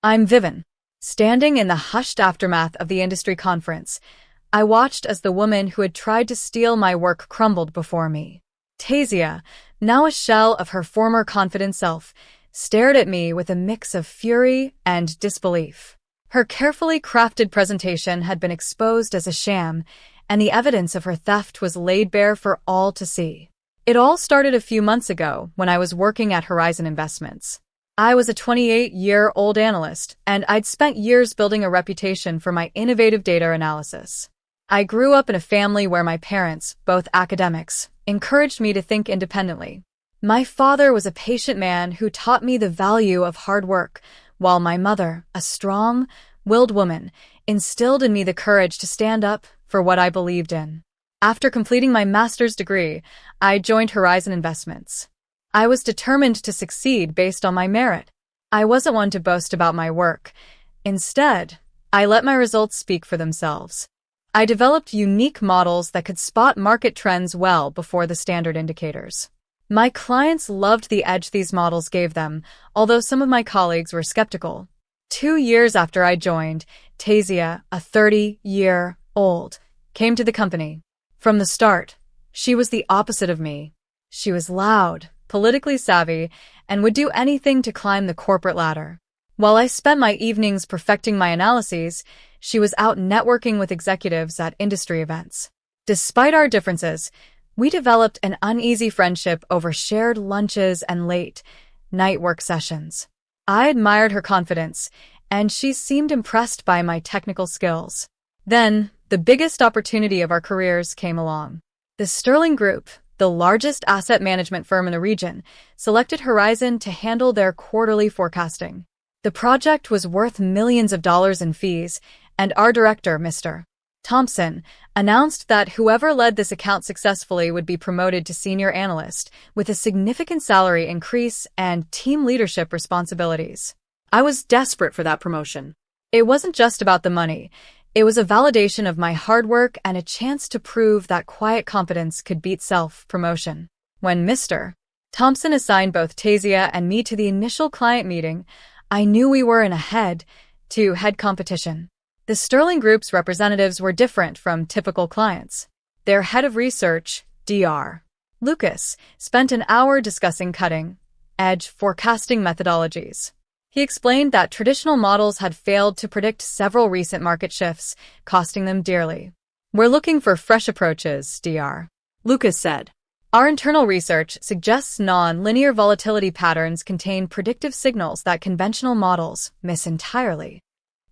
I'm Vivian. Standing in the hushed aftermath of the industry conference, I watched as the woman who had tried to steal my work crumbled before me. Tasia, now a shell of her former confident self, stared at me with a mix of fury and disbelief. Her carefully crafted presentation had been exposed as a sham, and the evidence of her theft was laid bare for all to see. It all started a few months ago when I was working at Horizon Investments. I was a 28-year-old analyst, and I'd spent years building a reputation for my innovative data analysis. I grew up in a family where my parents, both academics, encouraged me to think independently. My father was a patient man who taught me the value of hard work, while my mother, a strong-willed woman, instilled in me the courage to stand up for what I believed in. After completing my master's degree, I joined Horizon Investments. I was determined to succeed based on my merit. I wasn't one to boast about my work. Instead, I let my results speak for themselves. I developed unique models that could spot market trends well before the standard indicators. My clients loved the edge these models gave them, although some of my colleagues were skeptical. 2 years after I joined, Tasia, a 30-year-old, came to the company. From the start, she was the opposite of me. She was loud, politically savvy, and would do anything to climb the corporate ladder. While I spent my evenings perfecting my analyses, she was out networking with executives at industry events. Despite our differences, we developed an uneasy friendship over shared lunches and late-night work sessions. I admired her confidence, and she seemed impressed by my technical skills. Then, the biggest opportunity of our careers came along. The Sterling Group, the largest asset management firm in the region, selected Horizon to handle their quarterly forecasting. The project was worth millions of dollars in fees, and our director, Mr. Thompson, announced that whoever led this account successfully would be promoted to senior analyst, with a significant salary increase and team leadership responsibilities. I was desperate for that promotion. It wasn't just about the money. It was a validation of my hard work and a chance to prove that quiet competence could beat self-promotion. When Mr. Thompson assigned both Tasia and me to the initial client meeting, I knew we were in a head-to-head competition. The Sterling Group's representatives were different from typical clients. Their head of research, Dr. Lucas, spent an hour discussing cutting-edge forecasting methodologies. He explained that traditional models had failed to predict several recent market shifts, costing them dearly. "We're looking for fresh approaches," Dr. Lucas said. "Our internal research suggests non-linear volatility patterns contain predictive signals that conventional models miss entirely."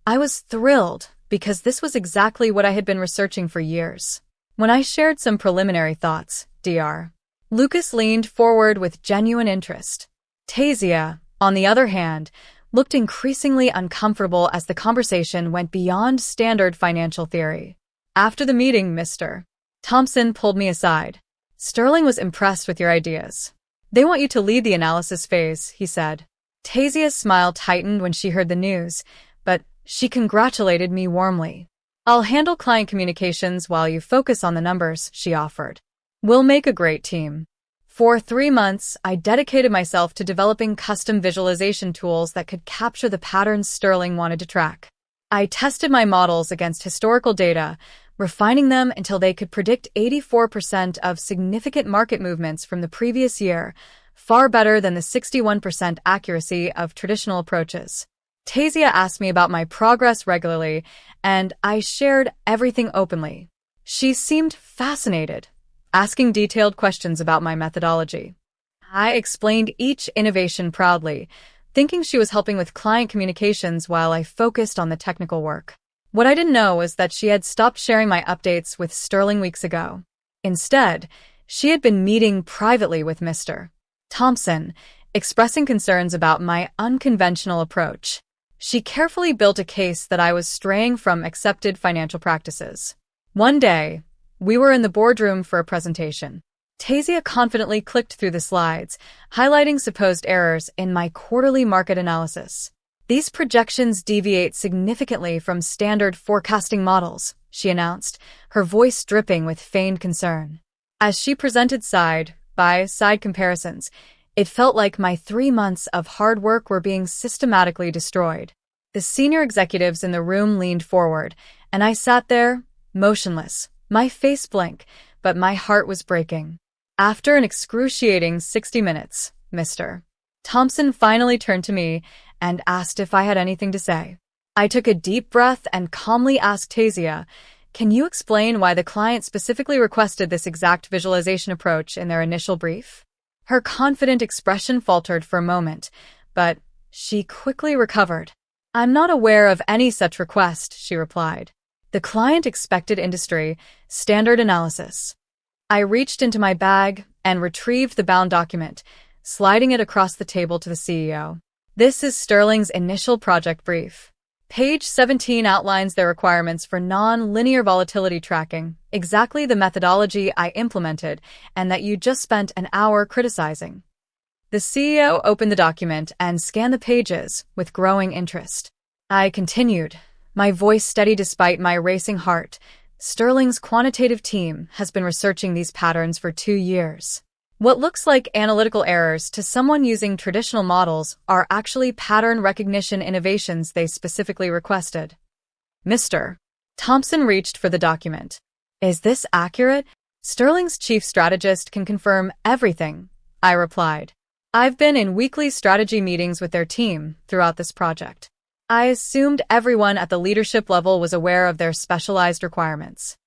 I was thrilled because this was exactly what I had been researching for years. When I shared some preliminary thoughts, Dr. Lucas leaned forward with genuine interest. Tasia, on the other hand, looked increasingly uncomfortable as the conversation went beyond standard financial theory. After the meeting, Mr. Thompson pulled me aside. "Sterling was impressed with your ideas. They want you to lead the analysis phase," he said. Tasia's smile tightened when she heard the news, but she congratulated me warmly. "I'll handle client communications while you focus on the numbers," she offered. "We'll make a great team." For 3 months, I dedicated myself to developing custom visualization tools that could capture the patterns Sterling wanted to track. I tested my models against historical data, refining them until they could predict 84% of significant market movements from the previous year, far better than the 61% accuracy of traditional approaches. Tasia asked me about my progress regularly, and I shared everything openly. She seemed fascinated, asking detailed questions about my methodology. I explained each innovation proudly, thinking she was helping with client communications while I focused on the technical work. What I didn't know was that she had stopped sharing my updates with Sterling weeks ago. Instead, she had been meeting privately with Mr. Thompson, expressing concerns about my unconventional approach. She carefully built a case that I was straying from accepted financial practices. One day, we were in the boardroom for a presentation. Tasia confidently clicked through the slides, highlighting supposed errors in my quarterly market analysis. "These projections deviate significantly from standard forecasting models," she announced, her voice dripping with feigned concern. As she presented side-by-side comparisons, it felt like my 3 months of hard work were being systematically destroyed. The senior executives in the room leaned forward, and I sat there, motionless, my face blank, but my heart was breaking. After an excruciating 60 minutes, Mr. Thompson finally turned to me and asked if I had anything to say. I took a deep breath and calmly asked Tasia, "Can you explain why the client specifically requested this exact visualization approach in their initial brief?" Her confident expression faltered for a moment, but she quickly recovered. "I'm not aware of any such request," she replied. "The client expected industry standard analysis." I reached into my bag and retrieved the bound document, sliding it across the table to the CEO. "This is Sterling's initial project brief. Page 17 outlines their requirements for non-linear volatility tracking, exactly the methodology I implemented and that you just spent an hour criticizing." The CEO opened the document and scanned the pages with growing interest. I continued, my voice steady despite my racing heart. "Sterling's quantitative team has been researching these patterns for 2 years. What looks like analytical errors to someone using traditional models are actually pattern recognition innovations they specifically requested." Mr. Thompson reached for the document. "Is this accurate?" "Sterling's chief strategist can confirm everything," I replied. "I've been in weekly strategy meetings with their team throughout this project. I assumed everyone at the leadership level was aware of their specialized requirements."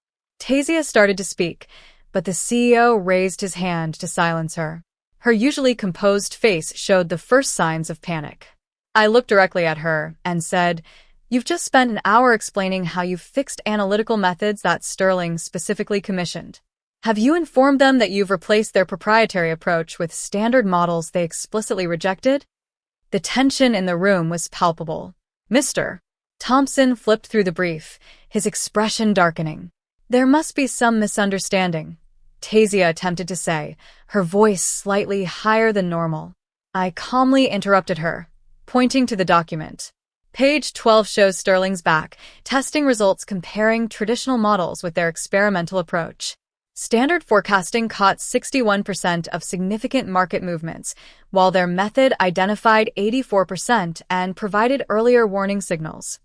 Tasia started to speak, but the CEO raised his hand to silence her. Her usually composed face showed the first signs of panic. I looked directly at her and said, "You've just spent an hour explaining how you've fixed analytical methods that Sterling specifically commissioned. Have you informed them that you've replaced their proprietary approach with standard models they explicitly rejected?" The tension in the room was palpable. Mr. Thompson flipped through the brief, his expression darkening. "There must be some misunderstanding," Tasia attempted to say, her voice slightly higher than normal. I calmly interrupted her, pointing to the document. Page 12 shows Sterling's back, testing results comparing traditional models with their experimental approach. Standard forecasting caught 61% of significant market movements, while their method identified 84% and provided earlier warning signals.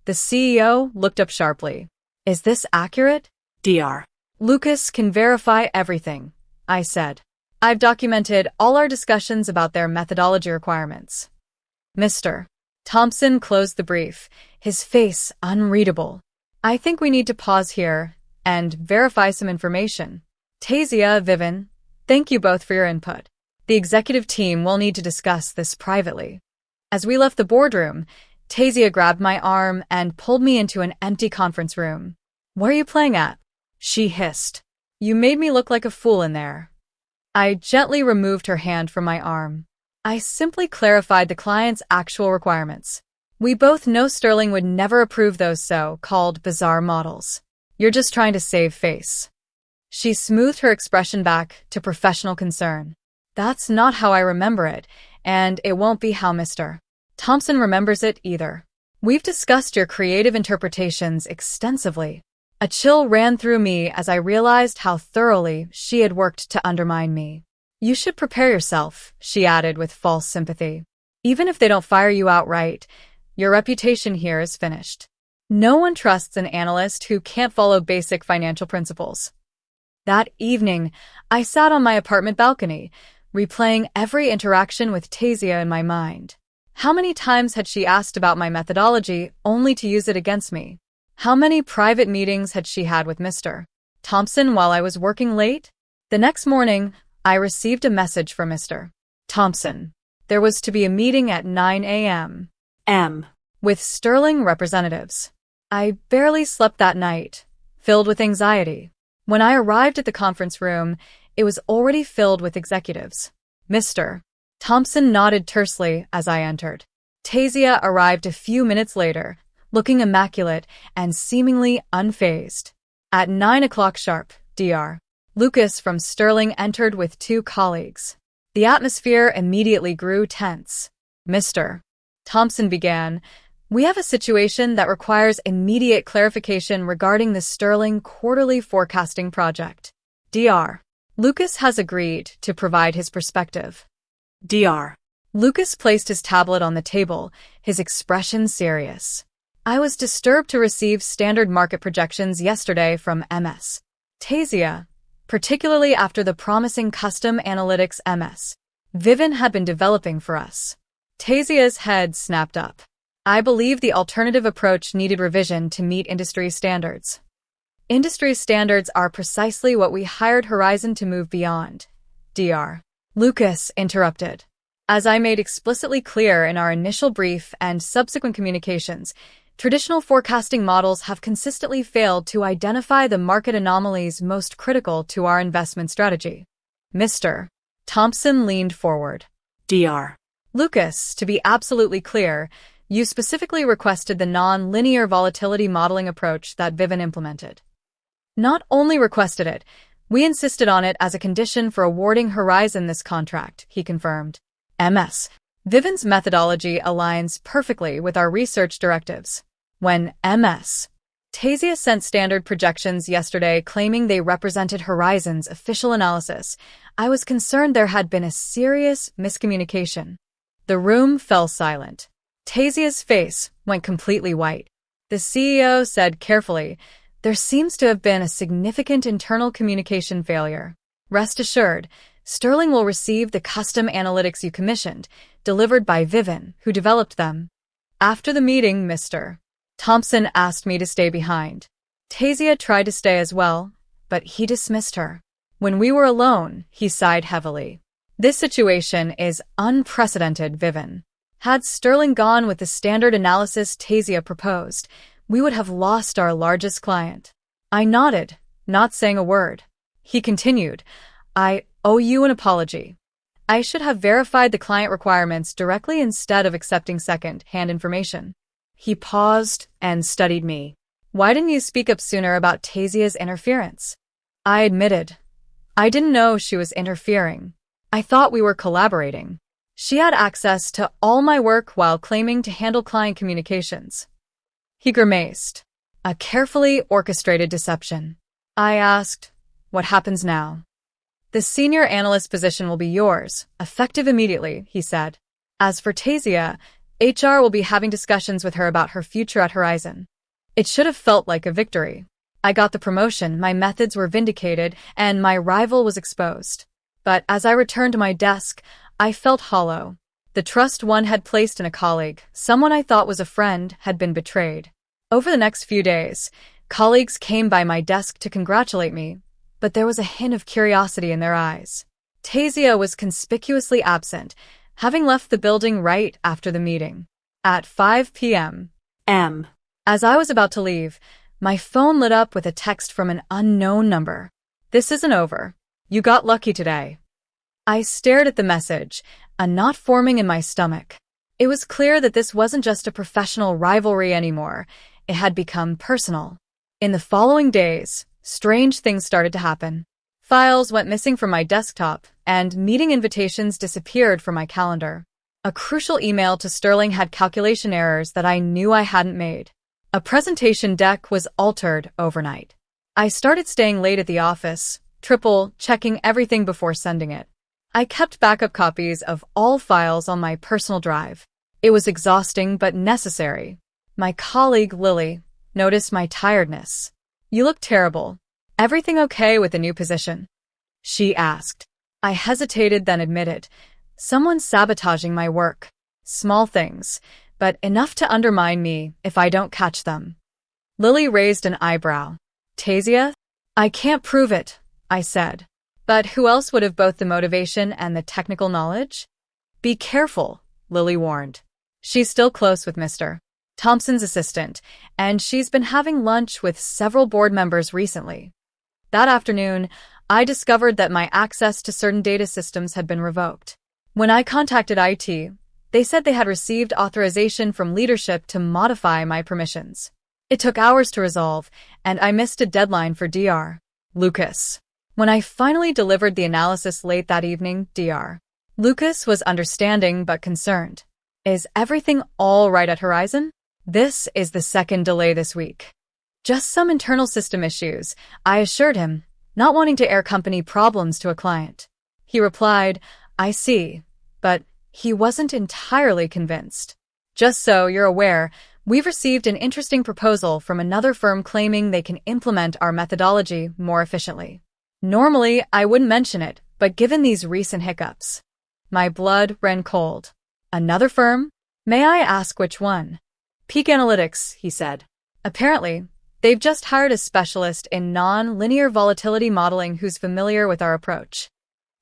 The CEO looked up sharply. "Is this accurate?" "Dr. Lucas can verify everything," I said. "I've documented all our discussions about their methodology requirements." Mr. Thompson closed the brief, his face unreadable. "I think we need to pause here and verify some information. Tasia, Vivin, thank you both for your input. The executive team will need to discuss this privately." As we left the boardroom, Tasia grabbed my arm and pulled me into an empty conference room. "What are you playing at?" she hissed. "You made me look like a fool in there." I gently removed her hand from my arm. "I simply clarified the client's actual requirements. We both know Sterling would never approve those so-called bizarre models. You're just trying to save face." She smoothed her expression back to professional concern. "That's not how I remember it, and it won't be how Mr. Thompson remembers it either. We've discussed your creative interpretations extensively." A chill ran through me as I realized how thoroughly she had worked to undermine me. "You should prepare yourself," she added with false sympathy. "Even if they don't fire you outright, your reputation here is finished. No one trusts an analyst who can't follow basic financial principles." That evening, I sat on my apartment balcony, replaying every interaction with Tasia in my mind. How many times had she asked about my methodology only to use it against me? How many private meetings had she had with Mr. Thompson while I was working late? The next morning, I received a message from Mr. Thompson. There was to be a meeting at 9 a.m. with Sterling representatives. I barely slept that night, filled with anxiety. When I arrived at the conference room, it was already filled with executives. Mr. Thompson nodded tersely as I entered. Tasia arrived a few minutes later, looking immaculate and seemingly unfazed. At 9 o'clock sharp, Dr. Lucas from Sterling entered with 2 colleagues. The atmosphere immediately grew tense. Mr. Thompson began, "We have a situation that requires immediate clarification regarding the Sterling quarterly forecasting project. Dr. Lucas has agreed to provide his perspective." Dr. Lucas placed his tablet on the table, his expression serious. I was disturbed to receive standard market projections yesterday from MS. Tasia, particularly after the promising custom analytics MS. Vivin had been developing for us. Tasia's head snapped up. I believe the alternative approach needed revision to meet industry standards. Industry standards are precisely what we hired Horizon to move beyond. Dr. Lucas interrupted. As I made explicitly clear in our initial brief and subsequent communications, traditional forecasting models have consistently failed to identify the market anomalies most critical to our investment strategy. Mr. Thompson leaned forward. Dr. Lucas, to be absolutely clear, you specifically requested the non-linear volatility modeling approach that Vivin implemented. Not only requested it, we insisted on it as a condition for awarding Horizon this contract, he confirmed. MS. Vivin's methodology aligns perfectly with our research directives. When MS. Tasia sent standard projections yesterday claiming they represented Horizon's official analysis, I was concerned there had been a serious miscommunication. The room fell silent. Tasia's face went completely white. The CEO said carefully, "There seems to have been a significant internal communication failure. Rest assured, Sterling will receive the custom analytics you commissioned, delivered by Vivin, who developed them." After the meeting, Mr. Thompson asked me to stay behind. Tasia tried to stay as well, but he dismissed her. When we were alone, he sighed heavily. "This situation is unprecedented, Vivin. Had Sterling gone with the standard analysis Tasia proposed, we would have lost our largest client." I nodded, not saying a word. He continued, "I owe you an apology. I should have verified the client requirements directly instead of accepting second-hand information." He paused and studied me. "Why didn't you speak up sooner about Tasia's interference?" I admitted. I didn't know she was interfering. I thought we were collaborating. She had access to all my work while claiming to handle client communications. He grimaced. A carefully orchestrated deception. I asked, "What happens now?" "The senior analyst position will be yours, effective immediately," he said. "As for Tasia, HR will be having discussions with her about her future at Horizon." It should have felt like a victory. I got the promotion, my methods were vindicated, and my rival was exposed. But as I returned to my desk, I felt hollow. The trust one had placed in a colleague, someone I thought was a friend, had been betrayed. Over the next few days, colleagues came by my desk to congratulate me, but there was a hint of curiosity in their eyes. Tasia was conspicuously absent, having left the building right after the meeting. At 5 p.m. As I was about to leave, my phone lit up with a text from an unknown number. "This isn't over. You got lucky today." I stared at the message, a knot forming in my stomach. It was clear that this wasn't just a professional rivalry anymore. It had become personal. In the following days, strange things started to happen. Files went missing from my desktop, and meeting invitations disappeared from my calendar. A crucial email to Sterling had calculation errors that I knew I hadn't made. A presentation deck was altered overnight. I started staying late at the office, triple-checking everything before sending it. I kept backup copies of all files on my personal drive. It was exhausting but necessary. My colleague, Lily, noticed my tiredness. "You look terrible. Everything okay with the new position?" she asked. I hesitated, then admitted, "Someone's sabotaging my work. Small things, but enough to undermine me if I don't catch them." Lily raised an eyebrow. "Tasia?" "I can't prove it," I said. "But who else would have both the motivation and the technical knowledge?" "Be careful," Lily warned. "She's still close with Mr. Thompson's assistant, and she's been having lunch with several board members recently." That afternoon, I discovered that my access to certain data systems had been revoked. When I contacted IT, they said they had received authorization from leadership to modify my permissions. It took hours to resolve, and I missed a deadline for Dr. Lucas. When I finally delivered the analysis late that evening, Dr. Lucas was understanding but concerned. "Is everything all right at Horizon?" "This is the second delay this week." "Just some internal system issues," I assured him, not wanting to air company problems to a client. He replied, "I see, but He wasn't entirely convinced. Just so you're aware, we've received an interesting proposal from another firm claiming they can implement our methodology more efficiently. Normally, I wouldn't mention it, but given these recent hiccups, my blood ran cold. Another firm? May I ask which one? Peak Analytics, he said. Apparently, they've just hired a specialist in non-linear volatility modeling who's familiar with our approach.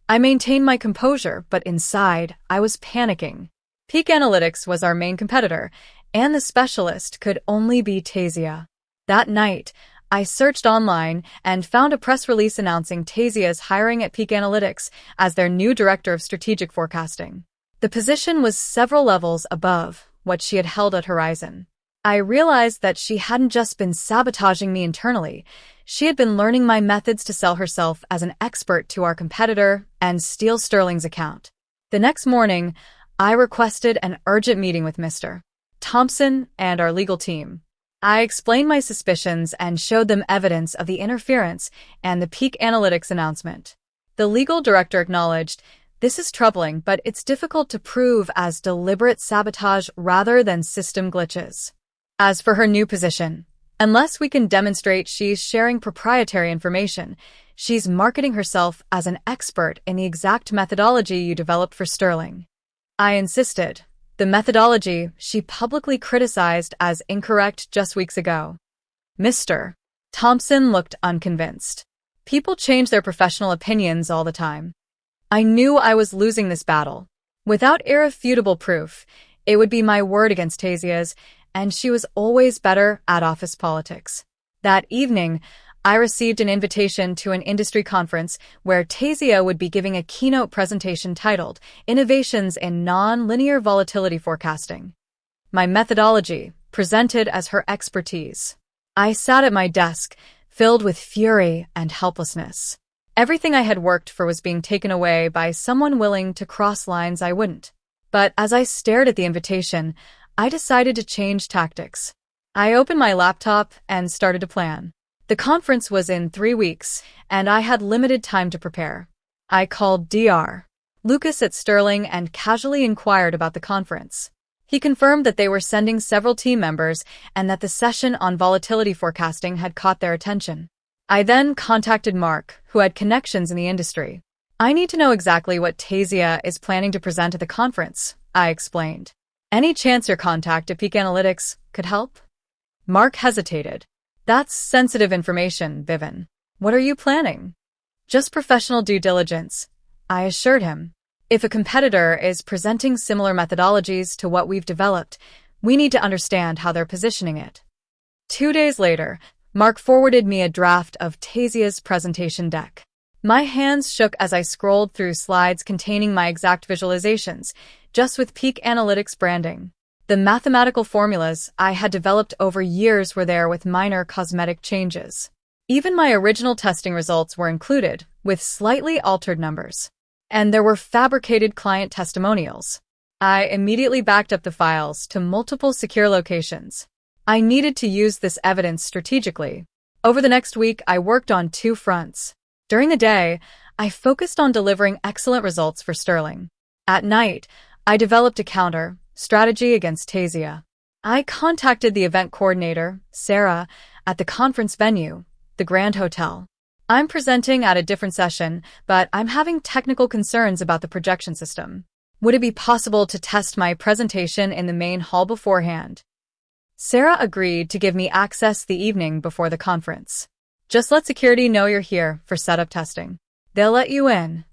I maintained my composure, but inside, I was panicking. Peak Analytics was our main competitor, and the specialist could only be Tasia. That night, I searched online and found a press release announcing Tasia's hiring at Peak Analytics as their new director of strategic forecasting. The position was several levels above what she had held at Horizon. I realized that she hadn't just been sabotaging me internally, she had been learning my methods to sell herself as an expert to our competitor and steal Sterling's account. The next morning, I requested an urgent meeting with Mr. Thompson and our legal team. I explained my suspicions and showed them evidence of the interference and the Peak Analytics announcement. The legal director acknowledged, "This is troubling, but it's difficult to prove as deliberate sabotage rather than system glitches." As for her new position, unless we can demonstrate she's sharing proprietary information, she's marketing herself as an expert in the exact methodology you developed for Sterling. I insisted. The methodology she publicly criticized as incorrect just weeks ago. Mr. Thompson looked unconvinced. People change their professional opinions all the time. I knew I was losing this battle. Without irrefutable proof, it would be my word against Tasia's, and she was always better at office politics. That evening, I received an invitation to an industry conference where Tasia would be giving a keynote presentation titled Innovations in Non-Linear Volatility Forecasting. My methodology, presented as her expertise. I sat at my desk, filled with fury and helplessness. Everything I had worked for was being taken away by someone willing to cross lines I wouldn't. But as I stared at the invitation, I decided to change tactics. I opened my laptop and started to plan. The conference was in 3 weeks, and I had limited time to prepare. I called Dr. Lucas at Sterling and casually inquired about the conference. He confirmed that they were sending several team members and that the session on volatility forecasting had caught their attention. I then contacted Mark, who had connections in the industry. "I need to know exactly what Tasia is planning to present at the conference," I explained. "Any chance your contact at Peak Analytics could help?" Mark hesitated. "That's sensitive information, Vivian. What are you planning?" "Just professional due diligence," I assured him. "If a competitor is presenting similar methodologies to what we've developed, we need to understand how they're positioning it." 2 days later, Mark forwarded me a draft of Tasia's presentation deck. My hands shook as I scrolled through slides containing my exact visualizations, just with Peak Analytics branding. The mathematical formulas I had developed over years were there with minor cosmetic changes. Even my original testing results were included, with slightly altered numbers. And there were fabricated client testimonials. I immediately backed up the files to multiple secure locations. I needed to use this evidence strategically. Over the next week, I worked on 2 fronts. During the day, I focused on delivering excellent results for Sterling. At night, I developed a counter strategy against Tasia. I contacted the event coordinator, Sarah, at the conference venue, the Grand Hotel. "I'm presenting at a different session, but I'm having technical concerns about the projection system. Would it be possible to test my presentation in the main hall beforehand?" Sarah agreed to give me access the evening before the conference. "Just let security know you're here for setup testing. They'll let you in."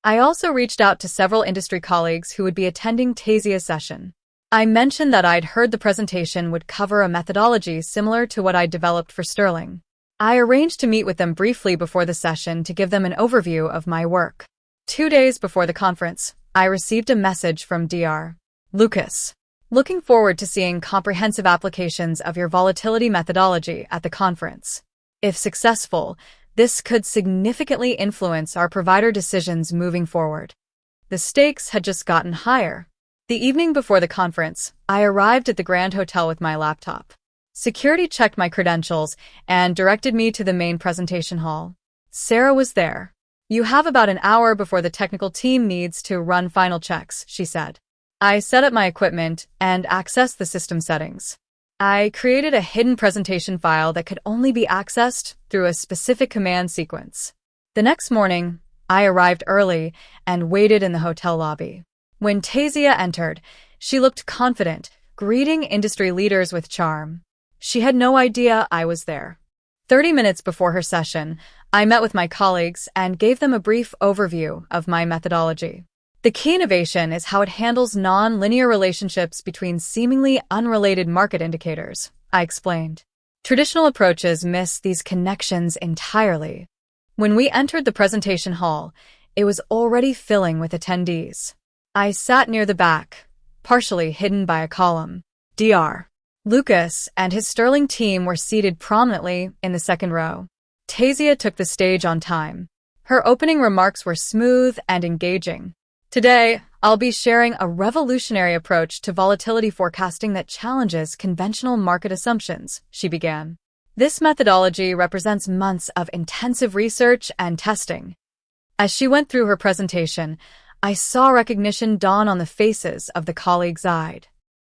I also reached out to several industry colleagues who would be attending Tasia's session. I mentioned that I'd heard the presentation would cover a methodology similar to what I'd developed for Sterling. I arranged to meet with them briefly before the session to give them an overview of my work. 2 days before the conference, I received a message from Dr. Lucas. "Looking forward to seeing comprehensive applications of your volatility methodology at the conference. If successful, this could significantly influence our provider decisions moving forward." The stakes had just gotten higher. The evening before the conference, I arrived at the Grand Hotel with my laptop. Security checked my credentials and directed me to the main presentation hall. Sarah was there. You have about an hour before the technical team needs to run final checks, she said. I set up my equipment and accessed the system settings. I created a hidden presentation file that could only be accessed through a specific command sequence. The next morning, I arrived early and waited in the hotel lobby. When Tasia entered, she looked confident, greeting industry leaders with charm. She had no idea I was there. 30 minutes before her session, I met with my colleagues and gave them a brief overview of my methodology. The key innovation is how it handles non-linear relationships between seemingly unrelated market indicators, I explained. Traditional approaches miss these connections entirely. When we entered the presentation hall, it was already filling with attendees. I sat near the back, partially hidden by a column. Dr. Lucas and his sterling team were seated prominently in the second row. Tasia took the stage on time. Her opening remarks were smooth and engaging. Today, I'll be sharing a revolutionary approach to volatility forecasting that challenges conventional market assumptions, she began. This methodology represents months of intensive research and testing. As she went through her presentation, I saw recognition dawn on the faces of the colleagues eyed.